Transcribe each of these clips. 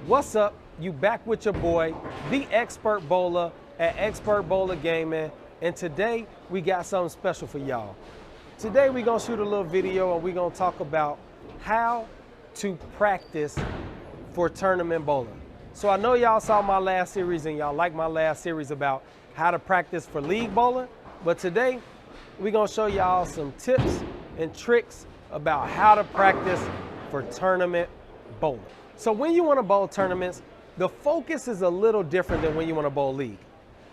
What's up? You back with your boy, the Expert Bowler at Expert Bowler Gaming, and today we got something special for y'all. Today we're gonna shoot a little video and we're gonna talk about how to practice for tournament bowling. So I know y'all saw my last series and y'all like my last series about how to practice for league bowling, but today we're gonna show y'all some tips and tricks about how to practice for tournament bowling. So when you want to bowl tournaments, the focus is a little different than when you want to bowl league.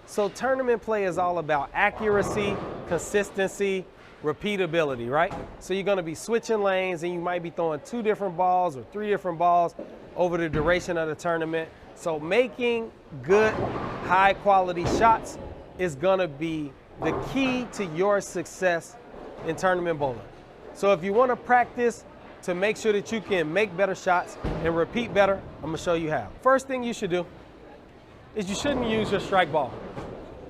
So tournament play is all about accuracy, consistency, repeatability, right? So you're going to be switching lanes and you might be throwing 2 different balls or 3 different balls over the duration of the tournament. So making good, high quality shots is going to be the key to your success in tournament bowling. So if you want to practice to make sure that you can make better shots and repeat better, I'm gonna show you how. First thing you should do is you shouldn't use your strike ball.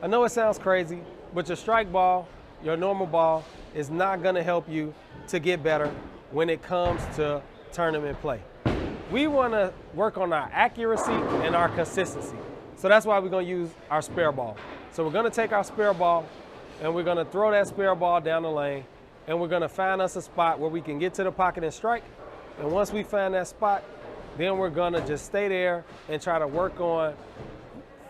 I know it sounds crazy, but your strike ball, your normal ball, is not gonna help you to get better when it comes to tournament play. We wanna work on our accuracy and our consistency. So that's why we're gonna use our spare ball. So we're gonna take our spare ball and we're gonna throw that spare ball down the lane, and we're gonna find us a spot where we can get to the pocket and strike. And once we find that spot, then we're gonna just stay there and try to work on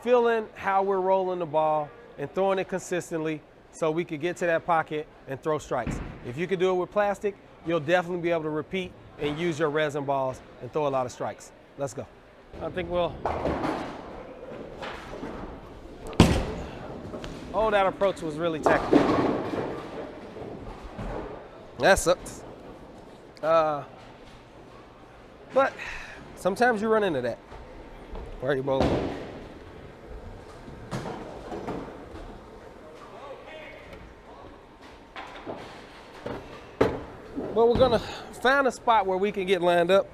feeling how we're rolling the ball and throwing it consistently so we could get to that pocket and throw strikes. If you can do it with plastic, you'll definitely be able to repeat and use your resin balls and throw a lot of strikes. Let's go. I think we'll, oh, that approach was really technical. That sucks. But sometimes you run into that. Where are you bowling? But we're gonna find a spot where we can get lined up.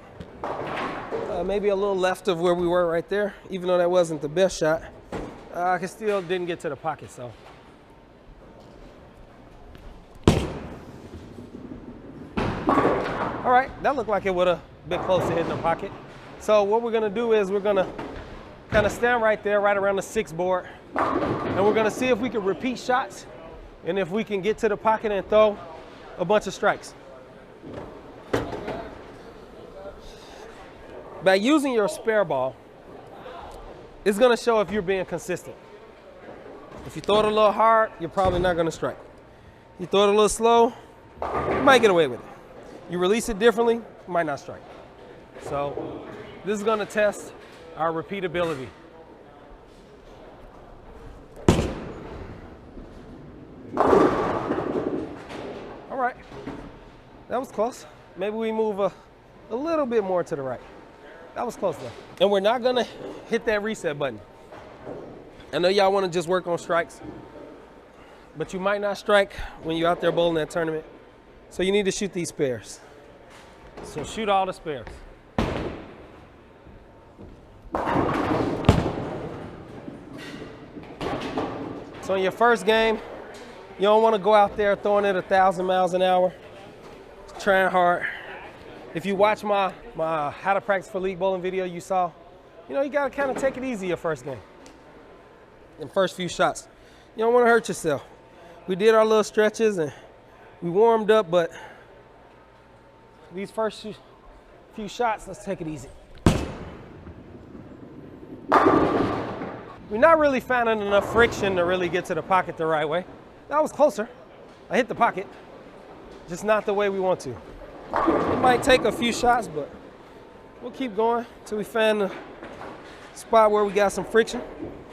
Maybe a little left of where we were right there. Even though that wasn't the best shot, I still didn't get to the pocket, so. All right, that looked like it would have been close to hitting the pocket. So what we're gonna do is we're gonna kind of stand right there, right around the 6 board, and we're gonna see if we can repeat shots and if we can get to the pocket and throw a bunch of strikes. By using your spare ball, it's gonna show if you're being consistent. If you throw it a little hard, you're probably not gonna strike. You throw it a little slow, you might get away with it. You release it differently, you might not strike. So this is gonna test our repeatability. All right, that was close. Maybe we move a little bit more to the right. That was close though. And we're not gonna hit that reset button. I know y'all wanna just work on strikes, but you might not strike when you're out there bowling that tournament. So you need to shoot these spares. So shoot all the spares. So in your first game, you don't want to go out there throwing it 1,000 miles an hour, trying hard. If you watch my how to practice for league bowling video you saw, you gotta kind of take it easy your first game. In first few shots. You don't want to hurt yourself. We did our little stretches and we warmed up, but these first few shots, let's take it easy. We're not really finding enough friction to really get to the pocket the right way. That was closer. I hit the pocket, just not the way we want to. It might take a few shots, but we'll keep going until we find the spot where we got some friction.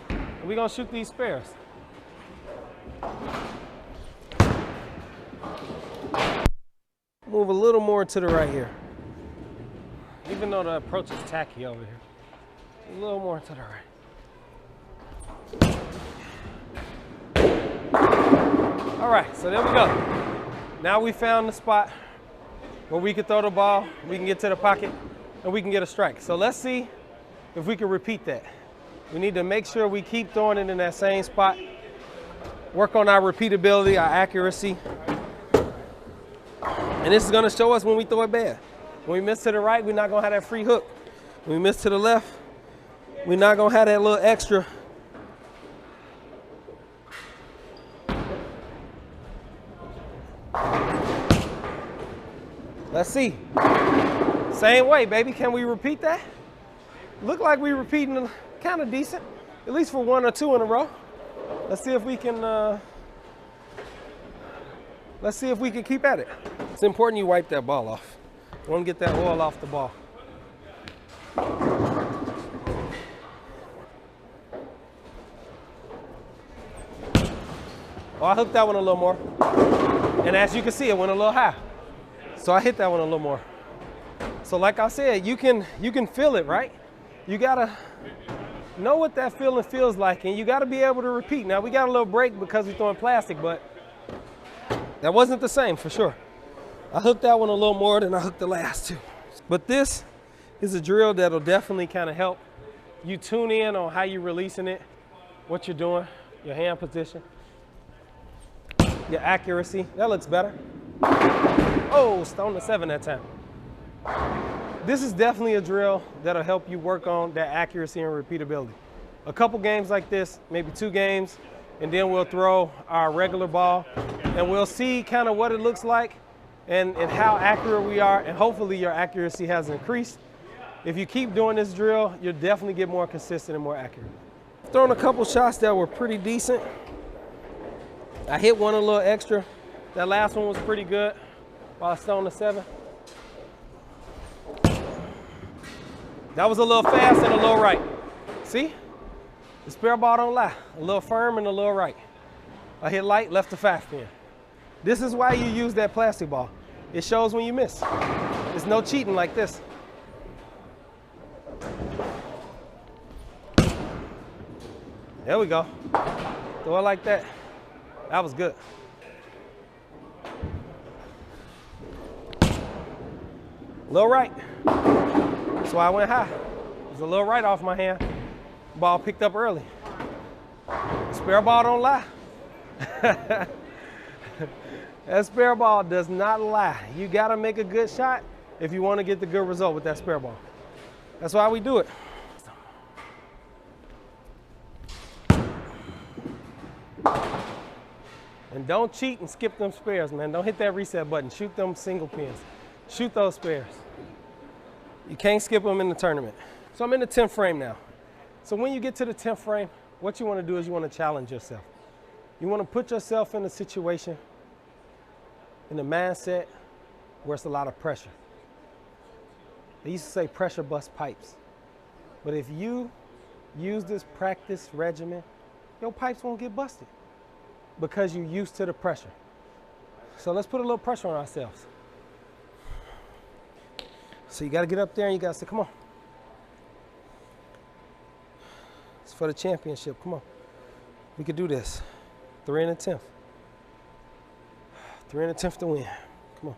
And we're gonna shoot these spares. Move a little more to the right here. Even though the approach is tacky over here. A little more to the right. All right, so there we go. Now we found the spot where we can throw the ball, we can get to the pocket, and we can get a strike. So let's see if we can repeat that. We need to make sure we keep throwing it in that same spot. Work on our repeatability, our accuracy. And this is gonna show us when we throw it bad. When we miss to the right, we're not gonna have that free hook. We miss to the left. We're not gonna have that little extra. Let's see. Same way, baby. Can we repeat that? Look like we're repeating kind of decent, at least for 1 or 2 in a row. Let's see if we can. Let's see if we can keep at it. It's important you wipe that ball off. You want to get that oil off the ball. Oh, I hooked that one a little more. And as you can see, it went a little high. So I hit that one a little more. So like I said, you can feel it, right? You gotta know what that feeling feels like, and you gotta be able to repeat. Now we got a little break because we're throwing plastic, but that wasn't the same for sure. I hooked that one a little more than I hooked the last 2. But this is a drill that'll definitely kind of help you tune in on how you're releasing it, what you're doing, your hand position, your accuracy. That looks better. Oh, stone to 7 that time. This is definitely a drill that'll help you work on that accuracy and repeatability. A couple games like this, maybe 2 games, and then we'll throw our regular ball and we'll see kind of what it looks like and how accurate we are, and hopefully your accuracy has increased. If you keep doing this drill, you'll definitely get more consistent and more accurate. Thrown a couple shots that were pretty decent. I hit one a little extra. That last one was pretty good while I stone to 7. That was a little fast and a little right. See? The spare ball don't lie. A little firm and a little right. I hit light, left the 5 pin. This is why you use that plastic ball. It shows when you miss. There's no cheating like this. There we go. Throw it like that. That was good. A little right. That's why I went high. It was a little right off my hand. Ball picked up early. Spare ball don't lie. That spare ball does not lie. You gotta make a good shot if you want to get the good result with that spare ball. That's why we do it. And don't cheat and skip them spares, man. Don't hit that reset button. Shoot them single pins. Shoot those spares. You can't skip them in the tournament. So I'm in the 10th frame now. So when you get to the 10th frame, what you want to do is you want to challenge yourself. You want to put yourself in a situation, in a mindset where it's a lot of pressure. They used to say pressure busts pipes. But if you use this practice regimen, your pipes won't get busted because you're used to the pressure. So let's put a little pressure on ourselves. So you got to get up there and you got to say, come on. It's for the championship. Come on. We could do this. 3 in the 10th. 3 in the 10th to win. Come on.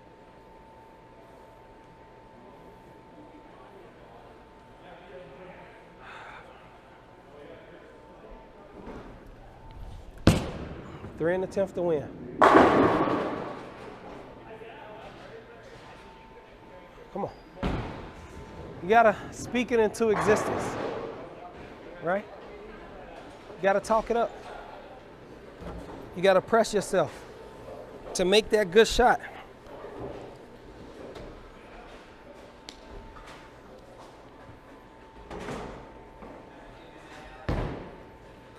Three in the 10th to win. Come on. You gotta speak it into existence, right? You gotta talk it up. You gotta press yourself to make that good shot.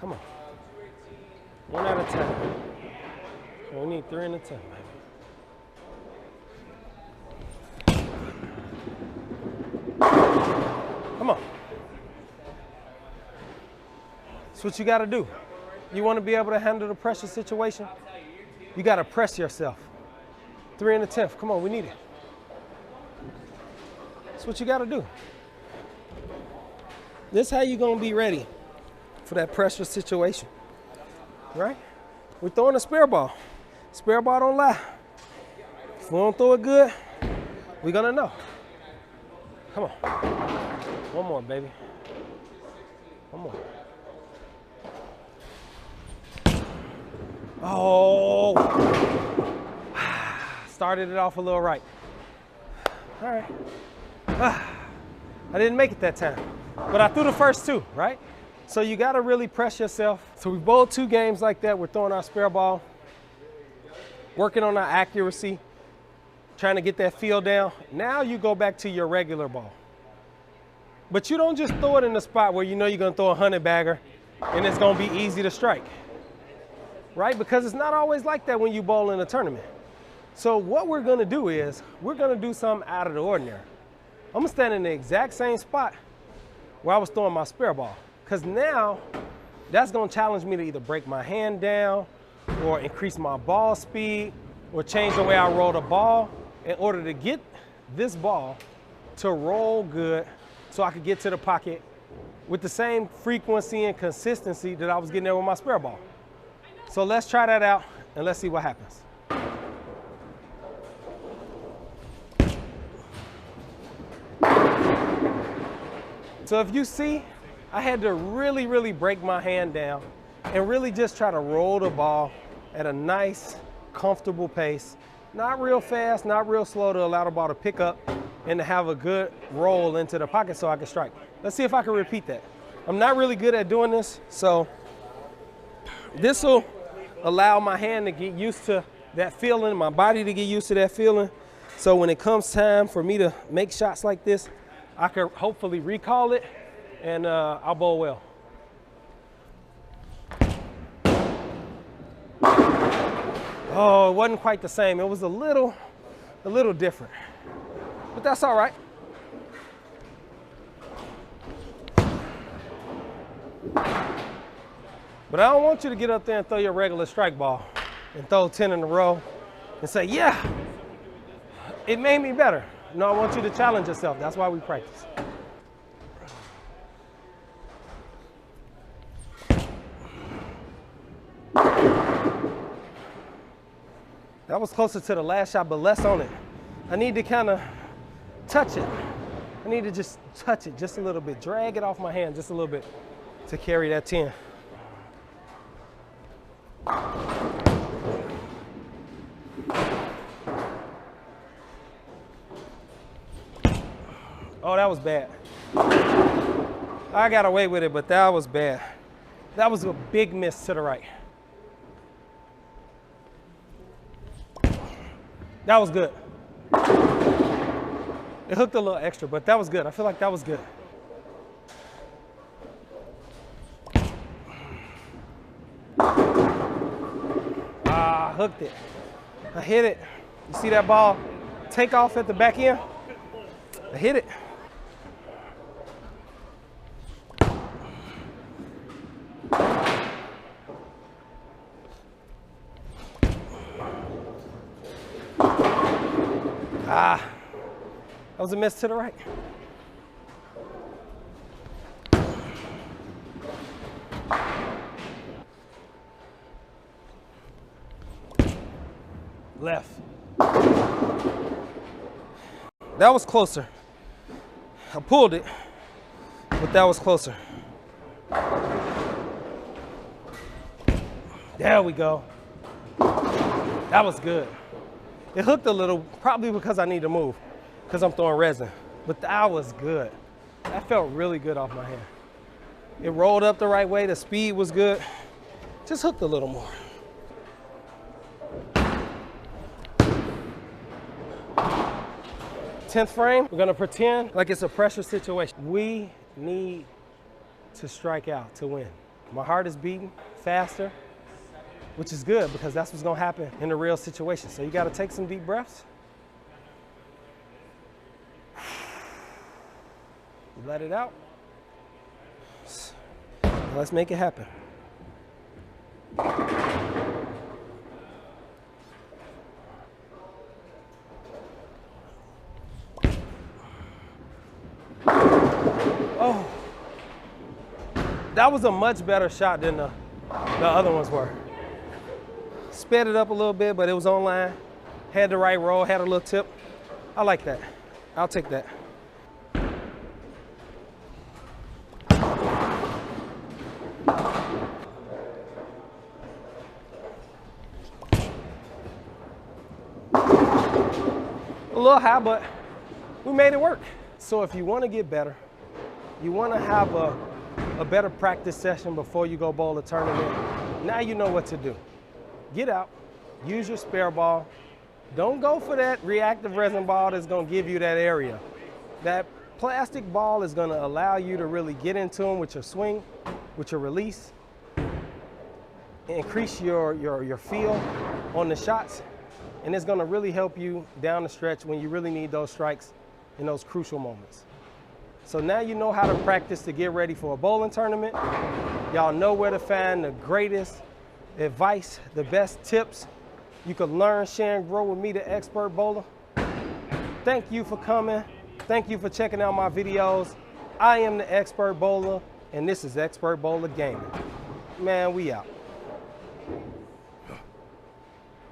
Come on. 1 out of 10. We need 3 in the 10, baby. Come on. That's what you got to do. You want to be able to handle the pressure situation? You got to press yourself. 3 in the 10th. Come on, we need it. That's what you got to do. This is how you're going to be ready for that pressure situation. Right? We're throwing a spare ball. Spare ball don't lie. If we don't throw it good, we're gonna know. Come on. One more, baby. One more. Oh. Started it off a little right. All right. I didn't make it that time, but I threw the first two, right? So you gotta really press yourself. So we bowled 2 games like that. We're throwing our spare ball, working on our accuracy, trying to get that feel down. Now you go back to your regular ball. But you don't just throw it in the spot where you know you're gonna throw a 100-bagger and it's gonna be easy to strike, right? Because it's not always like that when you bowl in a tournament. So what we're gonna do is, we're gonna do something out of the ordinary. I'm gonna stand in the exact same spot where I was throwing my spare ball. Because now, that's gonna challenge me to either break my hand down or increase my ball speed or change the way I roll the ball in order to get this ball to roll good so I could get to the pocket with the same frequency and consistency that I was getting there with my spare ball. So let's try that out and let's see what happens. So if you see, I had to really break my hand down and really just try to roll the ball at a nice, comfortable pace. Not real fast, not real slow, to allow the ball to pick up and to have a good roll into the pocket so I can strike. Let's see if I can repeat that. I'm not really good at doing this, so this will allow my hand to get used to that feeling, my body to get used to that feeling. So when it comes time for me to make shots like this, I can hopefully recall it and I'll bowl well. Oh, it wasn't quite the same. It was a little different, but that's all right. But I don't want you to get up there and throw your regular strike ball and throw 10 in a row and say, yeah, it made me better. No, I want you to challenge yourself. That's why we practice. That was closer to the last shot, but less on it. I need to kind of touch it. I need to just touch it just a little bit, drag it off my hand just a little bit to carry that 10. Oh, that was bad. I got away with it, but that was bad. That was a big miss to the right. That was good. It hooked a little extra, but that was good. I feel like that was good. Ah, I hooked it. I hit it. You see that ball take off at the back end? I hit it. Ah, that was a miss to the right. Left. That was closer. I pulled it, but that was closer. There we go. That was good. It hooked a little, probably because I need to move, because I'm throwing resin. But that was good. That felt really good off my hand. It rolled up the right way, the speed was good. Just hooked a little more. Tenth frame, we're gonna pretend like it's a pressure situation. We need to strike out to win. My heart is beating faster, which is good because that's what's gonna happen in a real situation. So you gotta take some deep breaths. Let it out. Let's make it happen. Oh, that was a much better shot than the other ones were. Sped it up a little bit, but it was on line. Had the right roll, had a little tip. I like that. I'll take that. A little high, but we made it work. So if you want to get better, you want to have a better practice session before you go bowl a tournament, now you know what to do. Get out, use your spare ball. Don't go for that reactive resin ball that's going to give you that area. That plastic ball is going to allow you to really get into them with your swing, with your release, increase your feel on the shots, and it's going to really help you down the stretch when you really need those strikes in those crucial moments. So now you know how to practice to get ready for a bowling tournament. Y'all know where to find the greatest advice, the best tips. You can learn, share, and grow with me, the Expert Bowler. Thank you for coming. Thank you for checking out my videos. I am the Expert Bowler, and this is Expert Bowler Gaming. Man, we out.